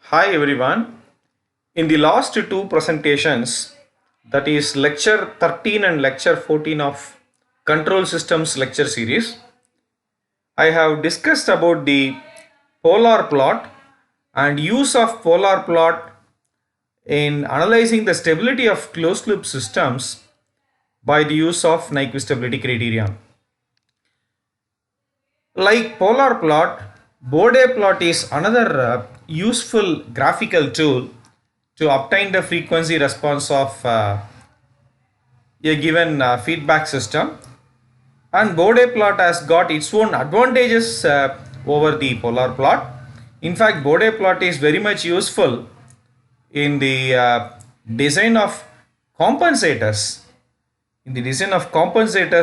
Hi everyone. In the last two presentations, that is lecture 13 and lecture 14 of Control Systems lecture series, I have discussed about the polar plot and use of polar plot in analyzing the stability of closed loop systems by the use of Nyquist stability criterion. Like polar plot, Bode plot is another useful graphical tool to obtain the frequency response of a given feedback system. And Bode plot has got its own advantages over the polar plot. In fact, Bode plot is very much useful in the design of compensators,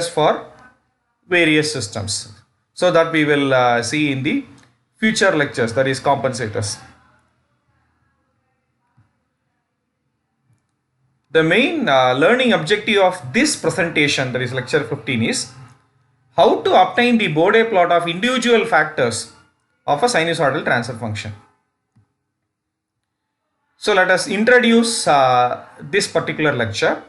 for various systems. So that we will see in the future lectures, that is compensators. The main learning objective of this presentation, that is lecture 15, is how to obtain the Bode plot of individual factors of a sinusoidal transfer function. So let us introduce this particular lecture.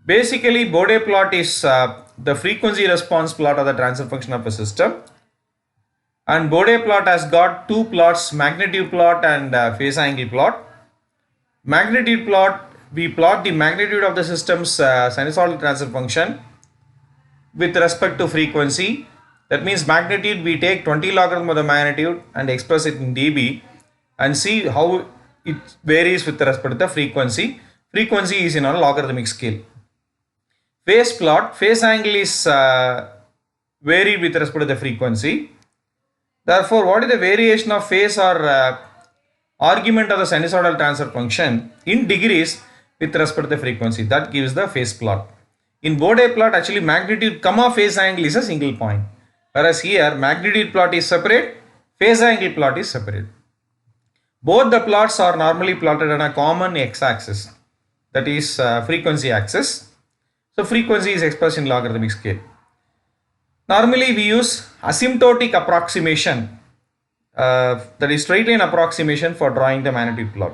Basically, Bode plot is the frequency response plot of the transfer function of a system. And Bode plot has got two plots, magnitude plot and phase angle plot. Magnitude plot, we plot the magnitude of the system's sinusoidal transfer function with respect to frequency. That means magnitude, we take 20 logarithm of the magnitude and express it in dB and see how it varies with respect to the frequency. Frequency is in a logarithmic scale. Phase plot, phase angle is varied with respect to the frequency. Therefore, what is the variation of phase or argument of the sinusoidal transfer function in degrees with respect to the frequency? That gives the phase plot. In Bode plot, actually magnitude comma phase angle is a single point, whereas here magnitude plot is separate, phase angle plot is separate. Both the plots are normally plotted on a common x-axis, that is frequency axis. So frequency is expressed in logarithmic scale. Normally we use asymptotic approximation, that is straight line approximation, for drawing the magnitude plot.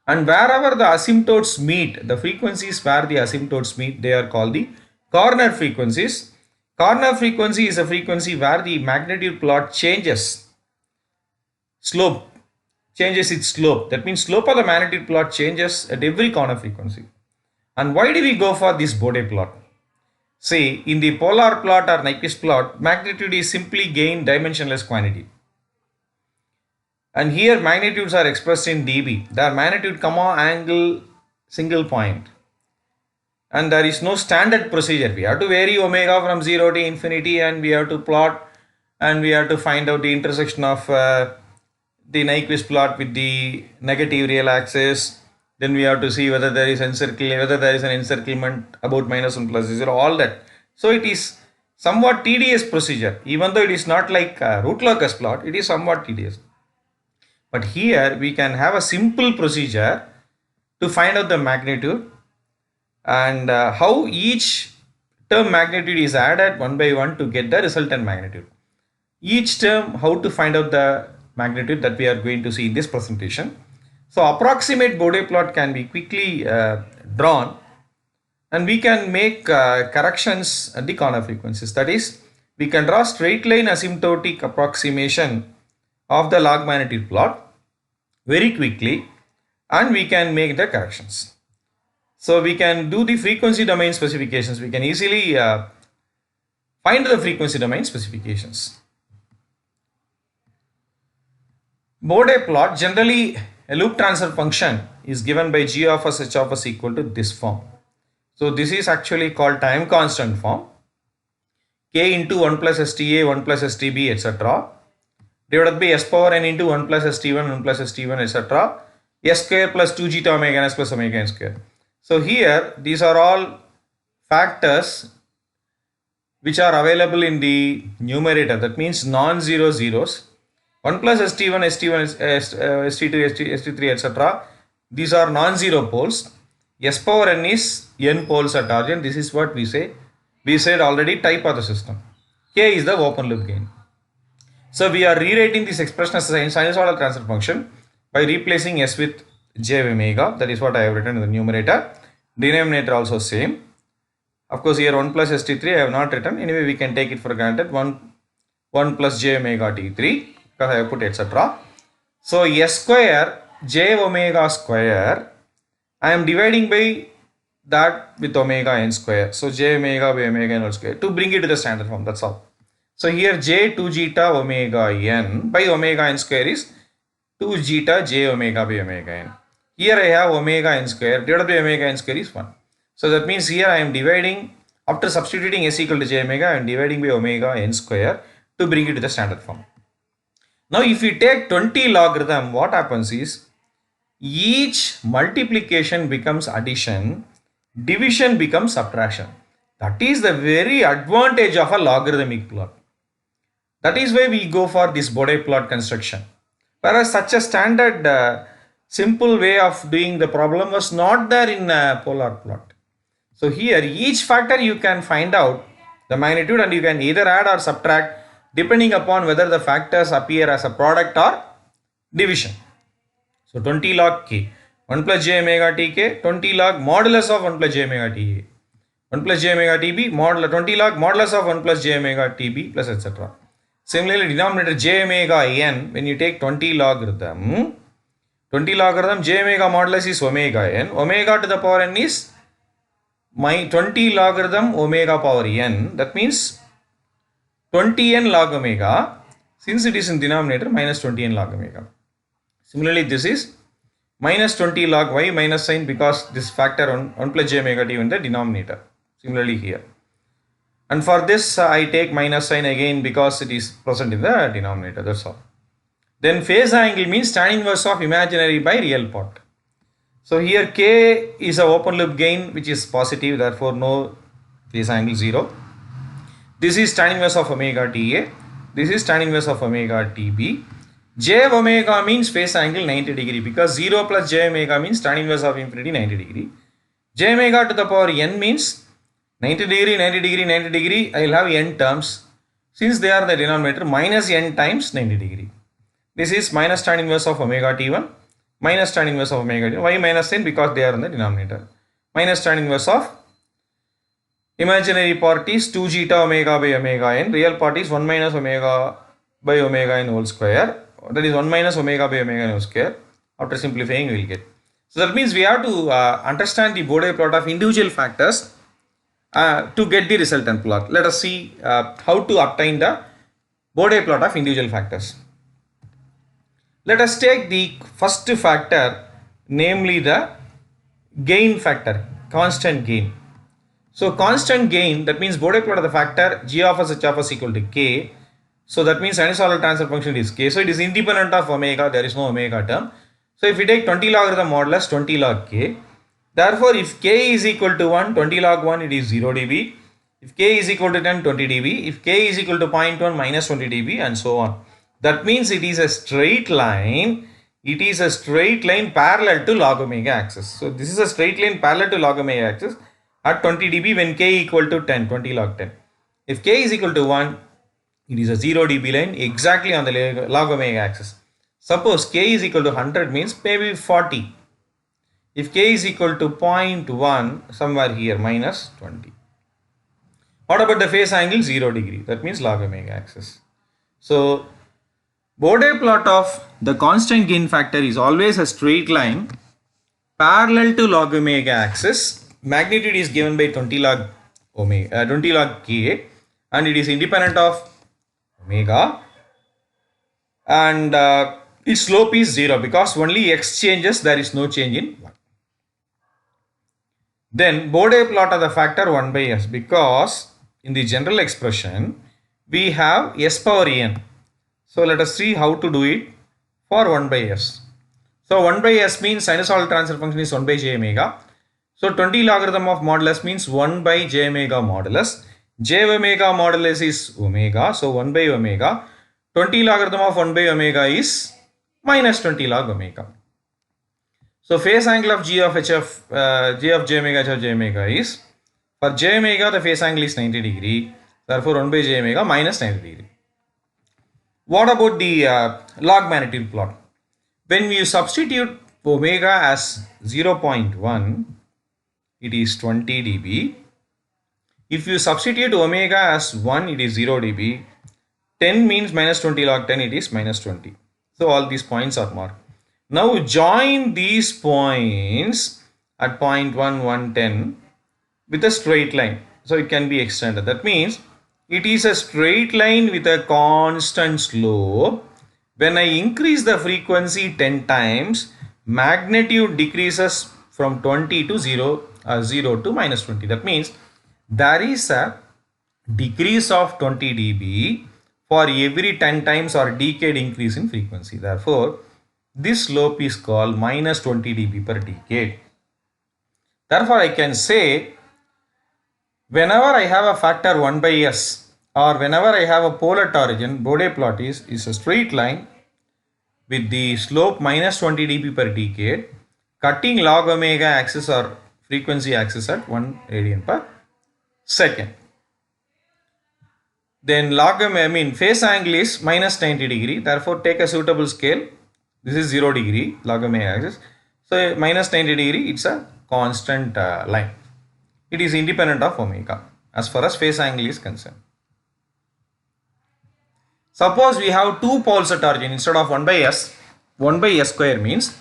And wherever the asymptotes meet, the frequencies where the asymptotes meet, they are called the corner frequencies. Corner frequency is a frequency where the magnitude plot changes its slope. That means slope of the magnitude plot changes at every corner frequency. And why do we go for this Bode plot? See, in the polar plot or Nyquist plot, magnitude is simply gain dimensionless quantity. And here magnitudes are expressed in dB. They are magnitude comma angle single point. And there is no standard procedure. We have to vary omega from 0 to infinity, and we have to plot, and we have to find out the intersection of the Nyquist plot with the negative real axis. Then we have to see whether there is an encirclement about -1 plus 0, all that. So it is somewhat tedious procedure. Even though it is not like root locus plot, it is somewhat tedious. But here we can have a simple procedure to find out the magnitude and how each term magnitude is added one by one to get the resultant magnitude. Each term, how to find out the magnitude, that we are going to see in this presentation. So approximate Bode plot can be quickly drawn, and we can make corrections at the corner frequencies. That is, we can draw straight line asymptotic approximation of the log magnitude plot very quickly, and we can make the corrections. So we can do the frequency domain specifications. We can easily find the frequency domain specifications. Bode plot, generally a loop transfer function is given by g of s h of s equal to this form. So this is actually called time constant form, k into 1 plus sta, 1 plus stb, etc. divided by s power n into 1 plus st1, 1 plus st1, etc. s square plus 2 zeta omega n s plus omega n square. So here these are all factors which are available in the numerator, that means non-zero zeros. 1 plus st1, st1, st2, st3, etc. These are non-zero poles. S power n is n poles at origin. This is what we say. We said already type of the system. K is the open loop gain. So we are rewriting this expression as a sinusoidal transfer function. by replacing s with j omega. That is what I have written in the numerator. Denominator also same. Of course, here 1 plus st3 I have not written. Anyway, we can take it for granted. 1 plus j omega t3 because I have put etc. So s square j omega square, I am dividing by that with omega n square. So j omega by omega n whole square to bring it to the standard form. That's all. So here j 2 zeta omega n by omega n square is 2 zeta j omega by omega n. Here I have omega n square divided by omega n square is 1. So that means here I am dividing, after substituting s equal to j omega, I am dividing by omega n square to bring it to the standard form. Now if we take 20 logarithm, what happens is each multiplication becomes addition, division becomes subtraction. That is the very advantage of a logarithmic plot. That is why we go for this Bode plot construction. Whereas such a standard simple way of doing the problem was not there in polar plot. So here each factor you can find out the magnitude and you can either add or subtract depending upon whether the factors appear as a product or division. So 20 log k, 1 plus j omega tk, 20 log modulus of 1 plus j omega ta, 1 plus j omega tb, 20 log modulus of 1 plus j omega tb plus etc. Similarly, denominator j omega n, when you take 20 logarithm j omega modulus is omega n, omega to the power n is 20 logarithm omega power n, that means 20n log omega, since it is in denominator, minus 20n log omega. Similarly, this is minus 20 log y minus sign because this factor 1 plus j omega t in the denominator. Similarly here. And for this I take minus sign again because it is present in the denominator, that's all. Then phase angle means tan inverse of imaginary by real part. So here k is a open loop gain which is positive, therefore no phase angle 0. This is tan inverse of omega ta. This is tan inverse of omega tb. J omega means phase angle 90 degree because 0 plus j omega means tan inverse of infinity 90 degree. J omega to the power n means 90 degree, 90 degree, 90 degree. I will have n terms. Since they are the denominator, minus n times 90 degree. This is minus tan inverse of omega t1 minus tan inverse of omega t1. Why minus n? Because they are in the denominator. Minus tan inverse of imaginary part is 2 zeta omega by omega n. Real part is 1 minus omega by omega n whole square. That is 1 minus omega by omega n whole square. After simplifying, we will get. So that means we have to understand the Bode plot of individual factors to get the resultant plot. Let us see how to obtain the Bode plot of individual factors. Let us take the first factor, namely the gain factor, constant gain. So constant gain, that means Bode plot of the factor g of s h of s equal to k. So that means sinusoidal transfer function is k. So it is independent of omega, there is no omega term. So if we take 20 logarithm modulus 20 log k, therefore if k is equal to 1, 20 log 1 it is 0 dB. If k is equal to 10, 20 dB. If k is equal to 0.1, minus 20 dB and so on. That means it is a straight line. It is a straight line parallel to log omega axis. So this is a straight line parallel to log omega axis at 20 dB when k equal to 10, 20 log 10. If k is equal to 1, it is a 0 dB line exactly on the log omega axis. Suppose k is equal to 100 means maybe 40. If k is equal to 0.1, somewhere here minus 20. What about the phase angle? 0 degree. That means log omega axis. So Bode plot of the constant gain factor is always a straight line parallel to log omega axis. Magnitude is given by 20 log omega, 20 log k, and it is independent of omega, and its slope is 0 because only x changes, there is no change in 1. Then Bode plot of the factor 1 by s, because in the general expression we have s power n. So let us see how to do it for 1 by s. So 1 by s means sinusoidal transfer function is 1 by j omega. So 20 logarithm of modulus means 1 by j omega modulus. J omega modulus is omega. So 1 by omega. 20 logarithm of 1 by omega is minus 20 log omega. So phase angle of g of h of j omega h of j omega is, for j omega the phase angle is 90 degree. Therefore 1 by j omega minus 90 degree. What about the log magnitude plot? when you substitute omega as 0.1, it is 20 dB. If you substitute omega as 1, it is 0 dB. 10 means minus 20 log 10, it is minus 20. So all these points are marked. Now join these points at point 1, 1, 10 with a straight line. So it can be extended. That means it is a straight line with a constant slope. When I increase the frequency 10 times, magnitude decreases from 20 to 0 to minus 20. That means there is a decrease of 20 dB for every 10 times or decade increase in frequency. Therefore, this slope is called minus 20 dB per decade. Therefore, I can say whenever I have a factor 1 by s, or whenever I have a polar origin, Bode plot is a straight line with the slope minus 20 dB per decade, cutting log omega axis or frequency axis at 1 radian per second. Then phase angle is minus 90 degree. Therefore, take a suitable scale. This is 0 degree log omega axis. So minus 90 degree, it's a constant line. It is independent of omega as far as phase angle is concerned. Suppose we have two poles at origin instead of 1 by s. 1 by s square means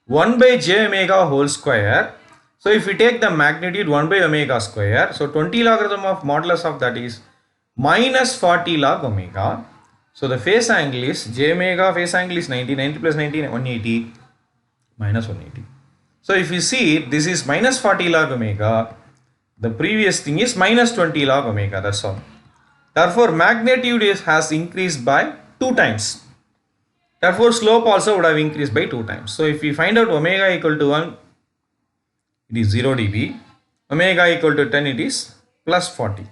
1 by j omega whole square. So if we take the magnitude 1 by omega square, so 20 logarithm of modulus of that is minus 40 log omega. So the phase angle is j omega phase angle is 90, 90 plus 90, 180, minus 180. So if you see, this is minus 40 log omega, the previous thing is minus 20 log omega, that's all. Therefore, magnitude has increased by 2 times. Therefore, slope also would have increased by 2 times. So if we find out omega equal to 1, it is 0 dB. Omega equal to 10, it is plus 40.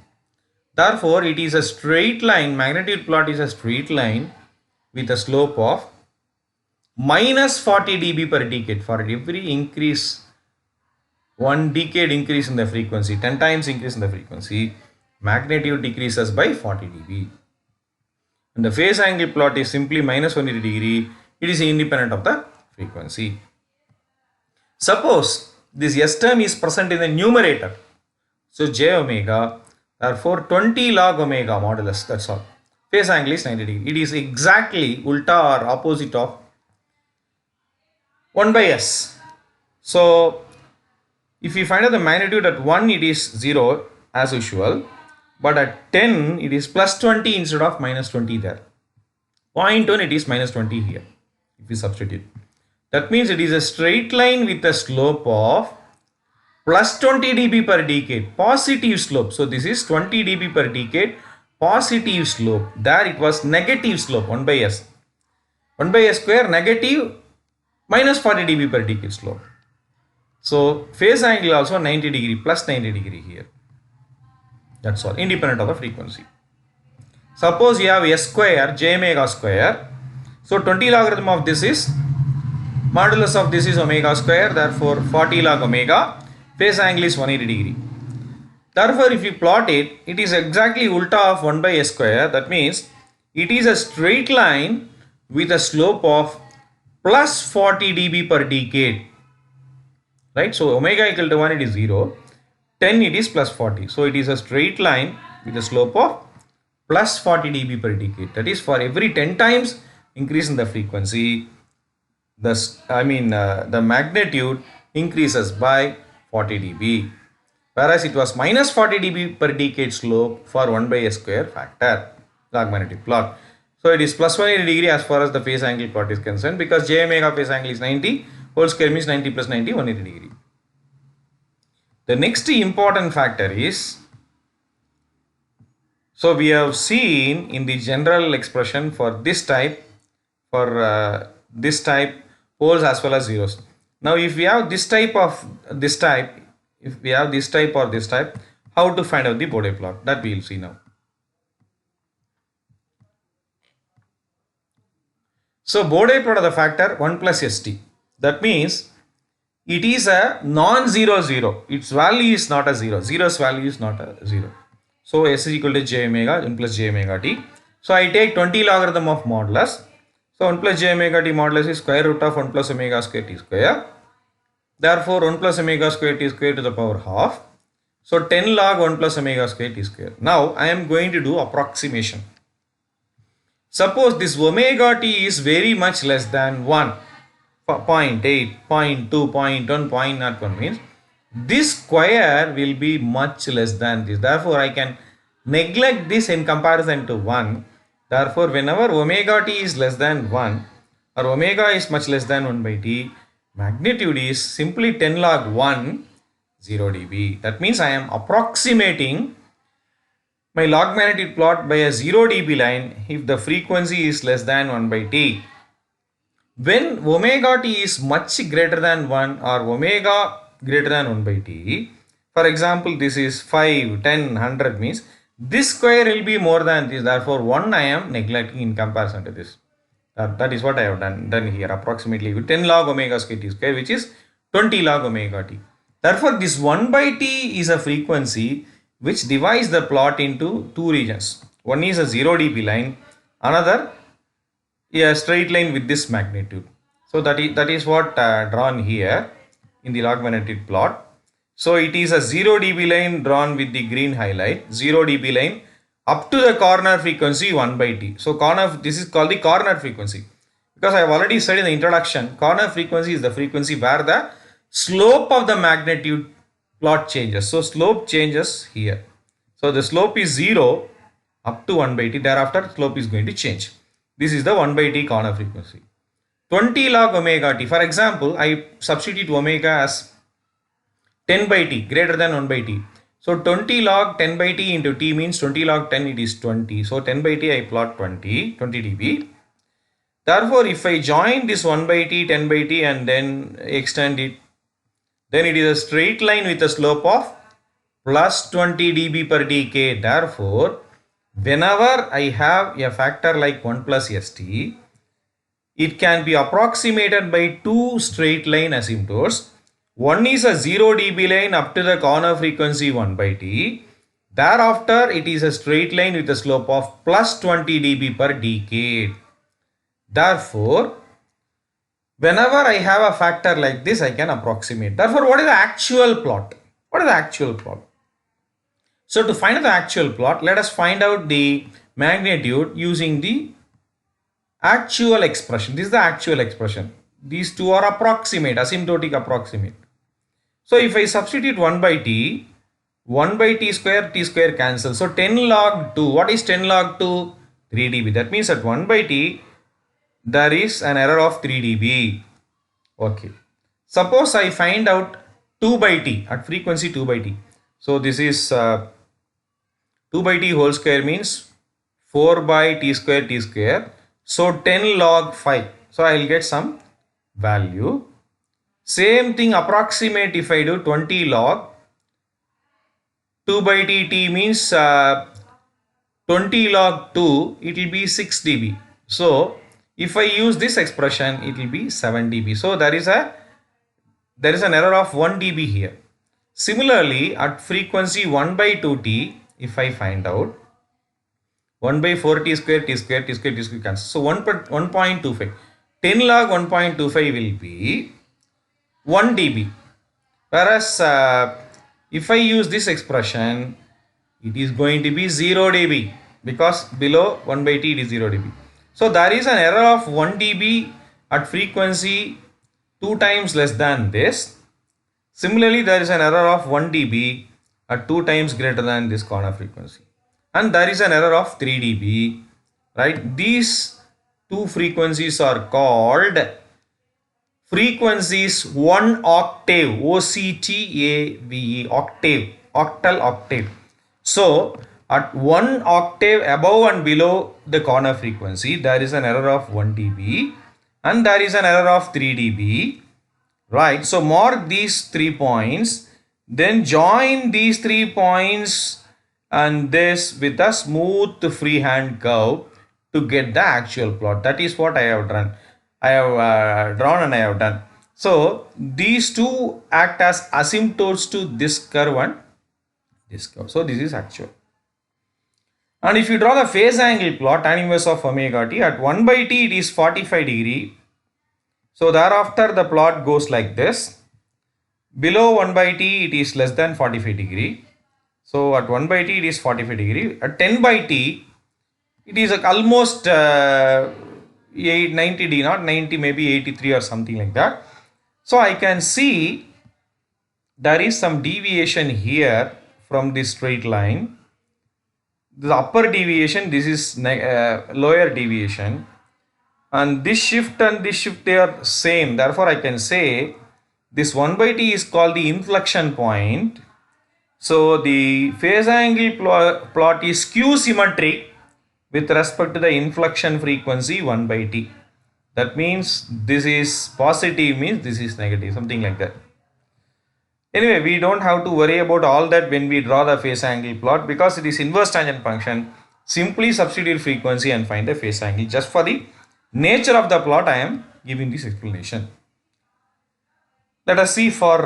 Therefore, it is a straight line, magnitude plot is a straight line with a slope of minus 40 dB per decade. For every increase, 1 decade increase in the frequency, 10 times increase in the frequency, magnitude decreases by 40 dB. And the phase angle plot is simply minus 180 degree. It is independent of the frequency. Suppose this s term is present in the numerator. So j omega, therefore 20 log omega modulus, that's all. Phase angle is 90 degree. It is exactly ulta or opposite of 1 by s. So if we find out the magnitude at 1, it is 0 as usual. But at 10, it is plus 20 instead of minus 20 there. Point 1, it is minus 20 here, if we substitute. That means it is a straight line with a slope of plus 20 dB per decade, positive slope. So this is 20 dB per decade, positive slope. There it was negative slope, 1 by s. 1 by s square, negative, minus 40 dB per decade slope. So phase angle also 90 degree, plus 90 degree here. That's all, independent of the frequency. Suppose you have s square, j omega square. So 20 logarithm of this is, modulus of this is omega square, therefore 40 log omega, phase angle is 180 degree. Therefore, if you plot it, it is exactly ulta of 1 by s square. That means it is a straight line with a slope of plus 40 dB per decade. Right? So omega equal to 1, it is 0. 10, it is plus 40. So it is a straight line with a slope of plus 40 dB per decade. That is, for every 10 times increase in the frequency, the magnitude increases by 40 dB. Whereas it was minus 40 dB per decade slope for 1 by s square factor, log magnetic plot. So it is plus 180 degree as far as the phase angle plot is concerned, because j omega phase angle is 90, whole square means 90 plus 90, 180 degree. The next important factor is, so we have seen in the general expression for this type, poles as well as zeros. Now if we have this type, if we have this type or this type, how to find out the Bode plot, that we will see now. So Bode plot of the factor 1 plus st. That means it is a non-zero zero. Its value is not a 0. Zero's value is not a 0. So s is equal to j omega 1 plus j omega t. So I take 20 logarithm of modulus. So So 1 plus j omega t modulus is square root of 1 plus omega square t square. Therefore 1 plus omega square t square to the power half. So 10 log 1 plus omega square t square. Now I am going to do approximation. Suppose this omega t is very much less than 1, 0.8, 0.2, 0.1, 0.01 means this square will be much less than this. Therefore, I can neglect this in comparison to 1. Therefore, whenever omega t is less than 1 or omega is much less than 1 by t, magnitude is simply 10 log 1, 0 dB. That means I am approximating my log magnitude plot by a 0 dB line if the frequency is less than 1 by t. When omega t is much greater than 1 or omega greater than 1 by t, for example, this is 5, 10, 100 means this square will be more than this. Therefore, 1 I am neglecting in comparison to this. That is what I have done here, approximately with 10 log omega square t square, which is 20 log omega t. Therefore, this 1 by t is a frequency which divides the plot into two regions. One is a 0 dB line, another a straight line with this magnitude. So that is what drawn here in the log magnitude plot. So it is a 0 dB line drawn with the green highlight, 0 dB line up to the corner frequency 1 by t. So this is called the corner frequency, because I have already said in the introduction, corner frequency is the frequency where the slope of the magnitude plot changes. So slope changes here. So the slope is 0 up to 1 by t. Thereafter slope is going to change. This is the 1 by t corner frequency. 20 log omega t. For example, I substitute omega as 10 by t greater than 1 by t. So 20 log 10 by t into t means 20 log 10, it is 20. So 10 by t I plot 20 dB. Therefore, if I join this 1 by t, 10 by t and then extend it, then it is a straight line with a slope of plus 20 dB per decade. Therefore, whenever I have a factor like 1 plus st, it can be approximated by two straight line asymptotes. One is a 0 dB line up to the corner frequency 1 by t. Thereafter, it is a straight line with a slope of plus 20 dB per decade. Therefore, whenever I have a factor like this, I can approximate. Therefore, what is the actual plot? What is the actual plot? So to find out the actual plot, let us find out the magnitude using the actual expression. This is the actual expression. These two are approximate, asymptotic approximate. So if I substitute 1 by t, 1 by t square cancels. So 10 log 2, what is 10 log 2? 3 dB. That means at 1 by t, there is an error of 3 dB. Okay. Suppose I find out 2 by t at frequency 2 by t. So this is 2 by t whole square means 4 by t square. So 10 log 5. So I will get some value. Same thing approximate if I do 20 log 2 by t means 20 log 2, it will be 6 dB. So if I use this expression, it will be 7 dB. So there is an error of 1 dB here. Similarly, at frequency 1 by 2t, if I find out 1 by 4 t square cancel. So 1.25. 10 log 1.25 will be 1 dB. Whereas if I use this expression, it is going to be 0 dB, because below 1 by t it is 0 dB. So there is an error of 1 dB at frequency 2 times less than this. Similarly, there is an error of 1 dB at 2 times greater than this corner frequency. And there is an error of 3 dB, right? These two frequencies are called frequencies 1 octave, OCTAVE, octave, octal octave. So at 1 octave above and below the corner frequency, there is an error of 1 dB and there is an error of 3 dB, right? So mark these 3 points, then join these 3 points and this with a smooth freehand curve to get the actual plot. That is what I have done. I have drawn and I have done. So these two act as asymptotes to this curve and this curve. So this is actual. And if you draw the phase angle plot, tan inverse of omega t, at 1 by t it is 45 degree. So thereafter the plot goes like this. Below 1 by t it is less than 45 degree. So at 1 by t it is 45 degree. At 10 by t it is almost 90 d, not 90, maybe 83 or something like that. So I can see there is some deviation here from this straight line. The upper deviation, this is lower deviation, and this shift and this shift, they are same. Therefore I can say this 1 by t is called the inflection point. So the phase angle plot is skew symmetric with respect to the inflection frequency 1 by t. That means this is positive, means this is negative, something like that. Anyway, we don't have to worry about all that when we draw the phase angle plot, because it is inverse tangent function. Simply substitute frequency and find the phase angle. Just for the nature of the plot, I am giving this explanation. Let us see for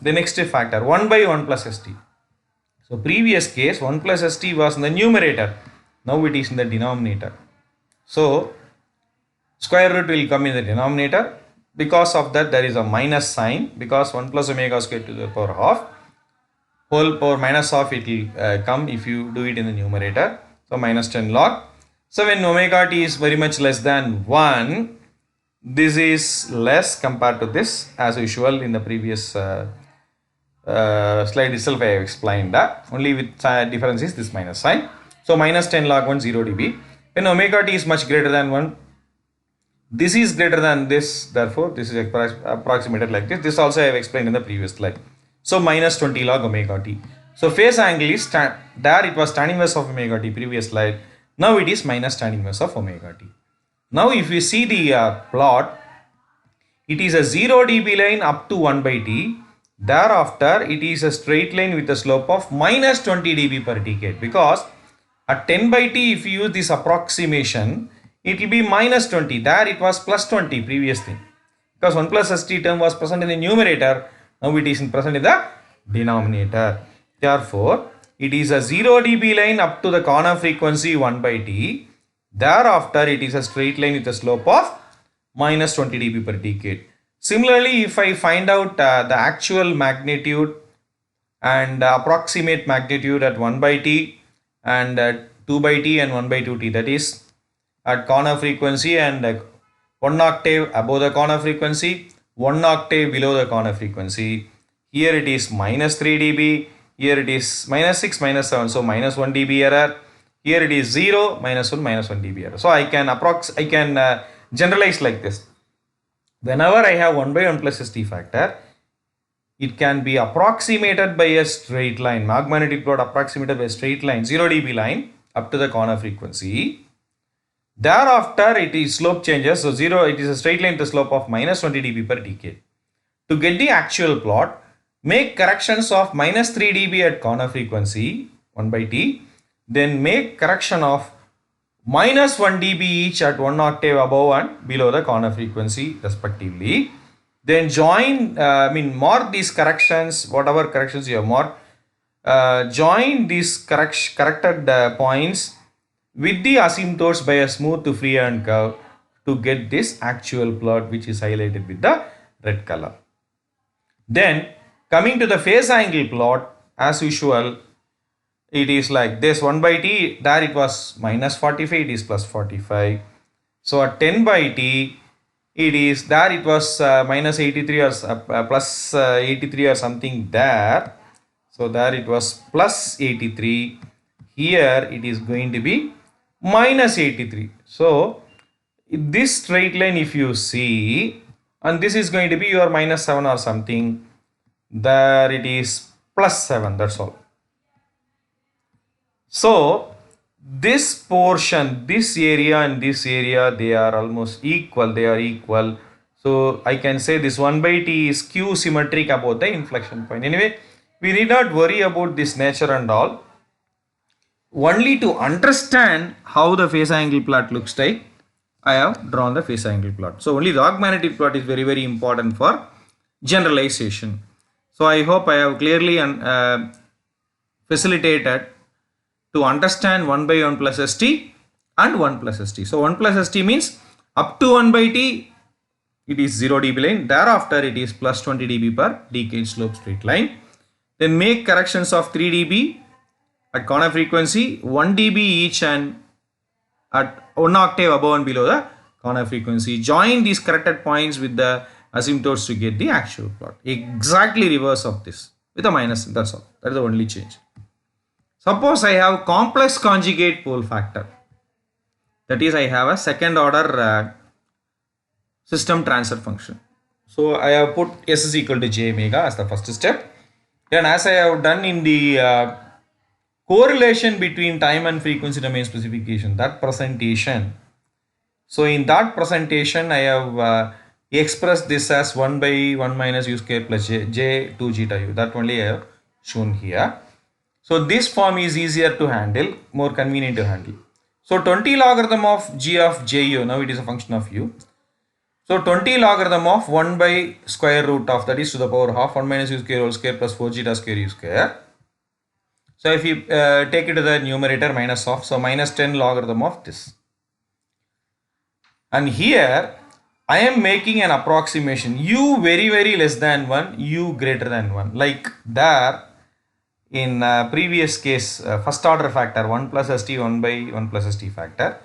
the next factor, 1 by 1 plus st. So previous case 1 plus st was in the numerator. Now it is in the denominator. So square root will come in the denominator. Because of that there is a minus sign, because 1 plus omega square to the power half, whole power minus half it will come if you do it in the numerator. So minus 10 log. So when omega t is very much less than 1, this is less compared to this, as usual in the previous slide itself I have explained that. Only with difference is this minus sign. So minus 10 log 1, 0 dB. When omega t is much greater than 1, this is greater than this, therefore this is approximated like this. This also I have explained in the previous slide. So minus 20 log omega t. So phase angle is there it was tan inverse of omega t previous slide. Now it is minus tan inverse of omega t. Now if you see the plot, it is a 0 dB line up to 1 by t. Thereafter it is a straight line with a slope of minus 20 dB per decade, because at 10 by t if you use this approximation, it will be minus 20. There it was plus 20 previous thing, because 1 plus st term was present in the numerator. Now it is present in the denominator. Therefore it is a 0 dB line up to the corner frequency 1 by t. Thereafter it is a straight line with a slope of minus 20 dB per decade. Similarly, if I find out the actual magnitude and approximate magnitude at 1 by t and 2 by t and 1 by 2t, that is at corner frequency and 1 octave above the corner frequency, 1 octave below the corner frequency. Here it is minus 3 dB, here it is minus 6, minus 7, so minus 1 dB error. Here it is 0, minus 1, minus 1 dB error. So I can generalize like this. Whenever I have 1 by 1 plus st factor, it can be approximated by a straight line, magnetic plot approximated by a straight line, 0 dB line up to the corner frequency. Thereafter it is slope changes, so 0, it is a straight line to slope of minus 20 dB per decade. To get the actual plot, make corrections of minus 3 dB at corner frequency 1 by t, then make correction of minus 1 dB each at 1 octave above and below the corner frequency respectively. Then join, mark these corrections, whatever corrections you have marked, join these corrected points with the asymptotes by a smooth to freehand curve to get this actual plot, which is highlighted with the red color. Then coming to the phase angle plot, as usual, it is like this. 1 by t, there it was minus 45, it is plus 45. So at 10 by t, it is there it was minus 83 or plus 83 or something there. So there it was plus 83. Here it is going to be minus 83. So this straight line if you see, and this is going to be your minus 7 or something, there it is plus 7, that's all. So this portion, this area and this area, they are almost equal, they are equal. So I can say this 1 by t is skew symmetric about the inflection point. Anyway, we need not worry about this nature and all. Only to understand how the phase angle plot looks like, I have drawn the phase angle plot. So only the log-magnetic plot is very, very important for generalization. So I hope I have clearly facilitated to understand 1 by 1 plus st and 1 plus st. So 1 plus st means up to 1 by t it is 0 dB line, thereafter it is plus 20 dB per decade slope straight line. Then make corrections of 3 dB at corner frequency, 1 dB each and at 1 octave above and below the corner frequency. Join these corrected points with the asymptotes to get the actual plot. Exactly reverse of this with a minus, that's all. That is the only change. Suppose I have complex conjugate pole factor. That is, I have a second order system transfer function. So I have put S is equal to j omega as the first step. Then as I have done in the correlation between time and frequency domain specification, that presentation. So in that presentation, I have expressed this as 1 by 1 minus u square plus j 2 zeta u. That only I have shown here. So this form is easier to handle, more convenient to handle. So 20 logarithm of g of ju, now it is a function of u. So 20 logarithm of 1 by square root of, that is to the power half 1 minus u square whole square plus 4 zeta square u square. So if you take it to the numerator, minus of, so minus 10 logarithm of this. And here I am making an approximation, u very less than 1, u greater than 1. Like there in previous case, first order factor 1 plus st 1 by 1 plus st factor.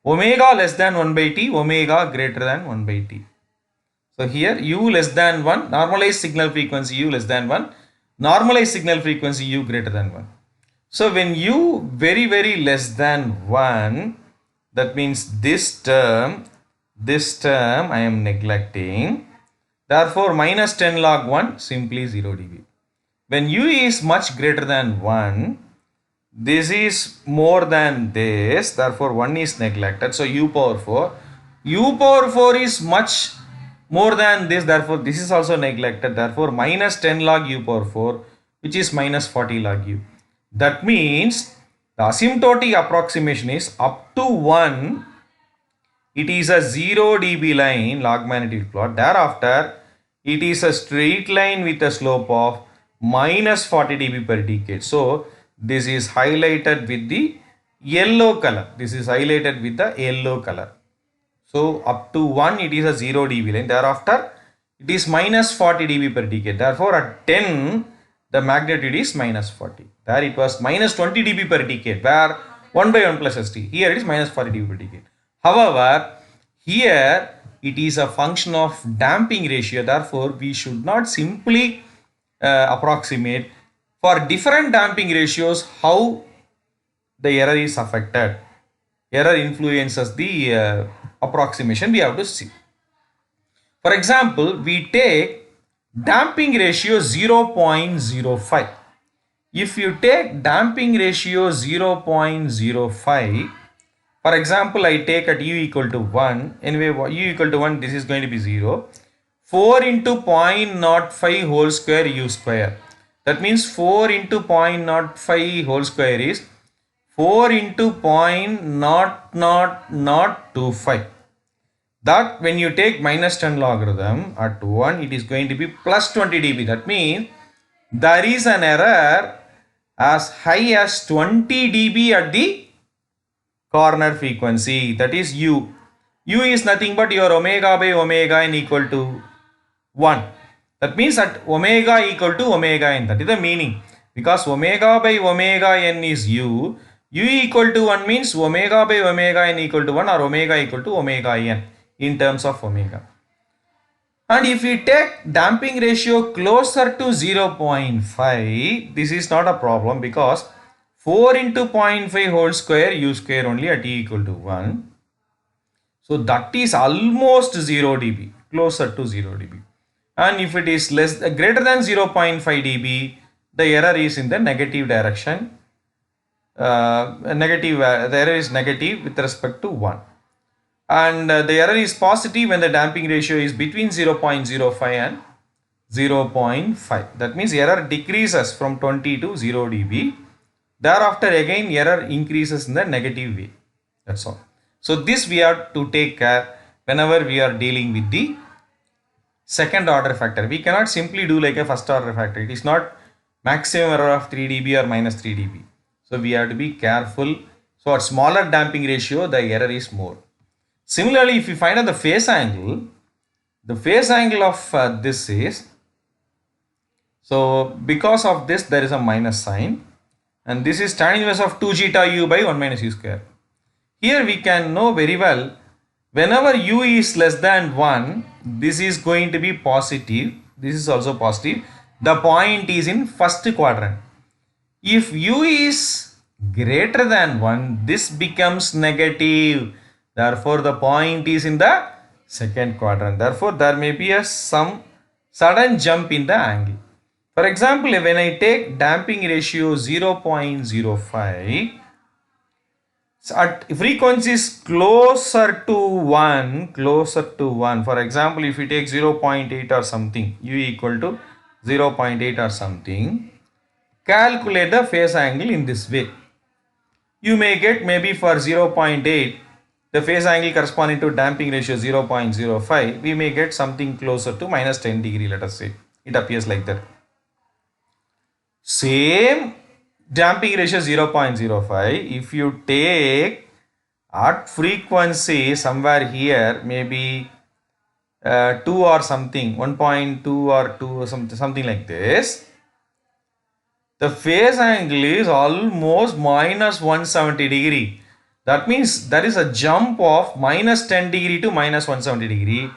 Omega less than 1 by t, omega greater than 1 by t. So here u less than 1, normalized signal frequency u less than 1, normalized signal frequency u greater than 1. So when u very less than 1, that means this term I am neglecting. Therefore minus 10 log 1 simply 0 dB. When u is much greater than 1, this is more than this, therefore 1 is neglected. So u power 4. U power 4 is much more than this, therefore this is also neglected. Therefore minus 10 log u power 4, which is minus 40 log u. That means the asymptotic approximation is up to 1. It is a 0 dB line log magnetic plot. Thereafter it is a straight line with a slope of minus 40 dB per decade. So this is highlighted with the yellow color. This is highlighted with the yellow color. So up to 1 it is a 0 dB line. Thereafter it is minus 40 dB per decade. Therefore at 10 the magnitude is minus 40. There it was minus 20 dB per decade, where 1 by 1 plus st. Here it is minus 40 dB per decade. However, here it is a function of damping ratio. Therefore we should not simply approximate. For different damping ratios, how the error is affected, error influences the approximation, we have to see. For example, we take damping ratio 0.05. If you take damping ratio 0.05, for example, I take at u equal to 1, anyway u equal to 1, this is going to be 0. 4 into 0.05 whole square u square. That means 4 into 0.05 whole square is 4 into 0.0025. That when you take minus 10 logarithm at 1, it is going to be plus 20 dB. That means there is an error as high as 20 dB at the corner frequency. That is u. U is nothing but your omega by omega n equal to 1. That means at omega equal to omega n. That is the meaning. Because omega by omega n is u. U equal to 1 means omega by omega n equal to 1 or omega equal to omega n in terms of omega. And if we take damping ratio closer to 0.5, this is not a problem because 4 into 0.5 whole square u square only at e equal to 1. So that is almost 0 dB, closer to 0 dB. And if it is greater than 0.5 dB, the error is in the negative direction. The error is negative with respect to 1. And the error is positive when the damping ratio is between 0.05 and 0.5. That means error decreases from 20 to 0 dB. Thereafter again error increases in the negative way. That's all. So this we have to take care whenever we are dealing with the second order factor. We cannot simply do like a first order factor. It is not maximum error of 3 dB or minus 3 dB. So we have to be careful. So at smaller damping ratio, the error is more. Similarly, if you find out the phase angle of this is, so because of this there is a minus sign, and this is tan inverse of 2 zeta u by 1 minus u square. Here we can know very well, whenever u is less than 1, this is going to be positive, this is also positive. The point is in first quadrant. If u is greater than 1, this becomes negative. Therefore, the point is in the second quadrant. Therefore, there may be some sudden jump in the angle. For example, when I take damping ratio 0.05, at frequencies closer to 1, for example, if you take 0.8 or something, u equal to 0.8 or something, calculate the phase angle in this way. You may get maybe for 0.8, the phase angle corresponding to damping ratio 0.05, we may get something closer to minus 10 degree, let us say. It appears like that. Same damping ratio 0.05, if you take at frequency somewhere here, maybe 2 or something, 1.2 or 2 or something like this, the phase angle is almost minus 170 degree. That means there is a jump of minus 10 degree to minus 170 degree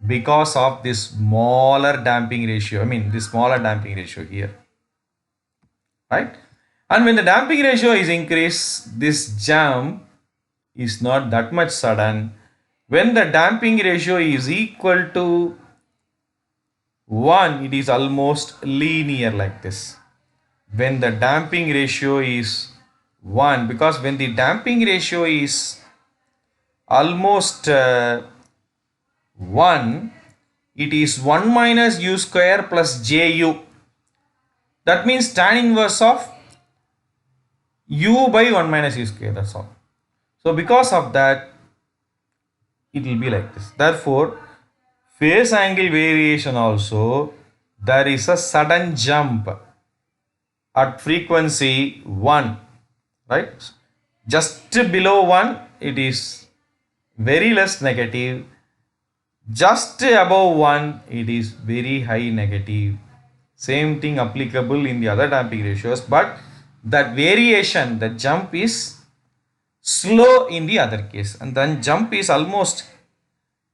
because of this smaller damping ratio. This smaller damping ratio here, right? And when the damping ratio is increased, this jump is not that much sudden. When the damping ratio is equal to 1, it is almost linear like this. When the damping ratio is 1, because when the damping ratio is almost 1, it is 1 minus u square plus ju. That means tan inverse of u by 1 minus u square, that's all. So because of that, it will be like this. Therefore, phase angle variation also, there is a sudden jump at frequency 1, right? Just below 1, it is very less negative. Just above 1, it is very high negative. Same thing applicable in the other damping ratios, but that variation, the jump is slow in the other case, and then jump is almost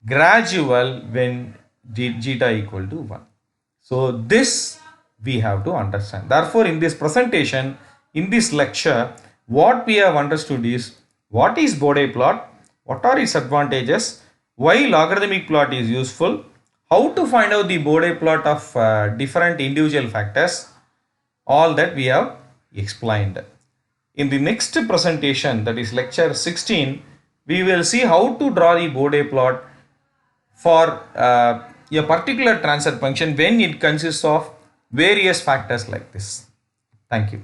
gradual when zeta equal to 1. So this we have to understand. Therefore, in this presentation, in this lecture, what we have understood is what is Bode plot, what are its advantages, why logarithmic plot is useful, how to find out the Bode plot of different individual factors, all that we have explained. In the next presentation, that is lecture 16, we will see how to draw the Bode plot for a particular transfer function when it consists of various factors like this. Thank you.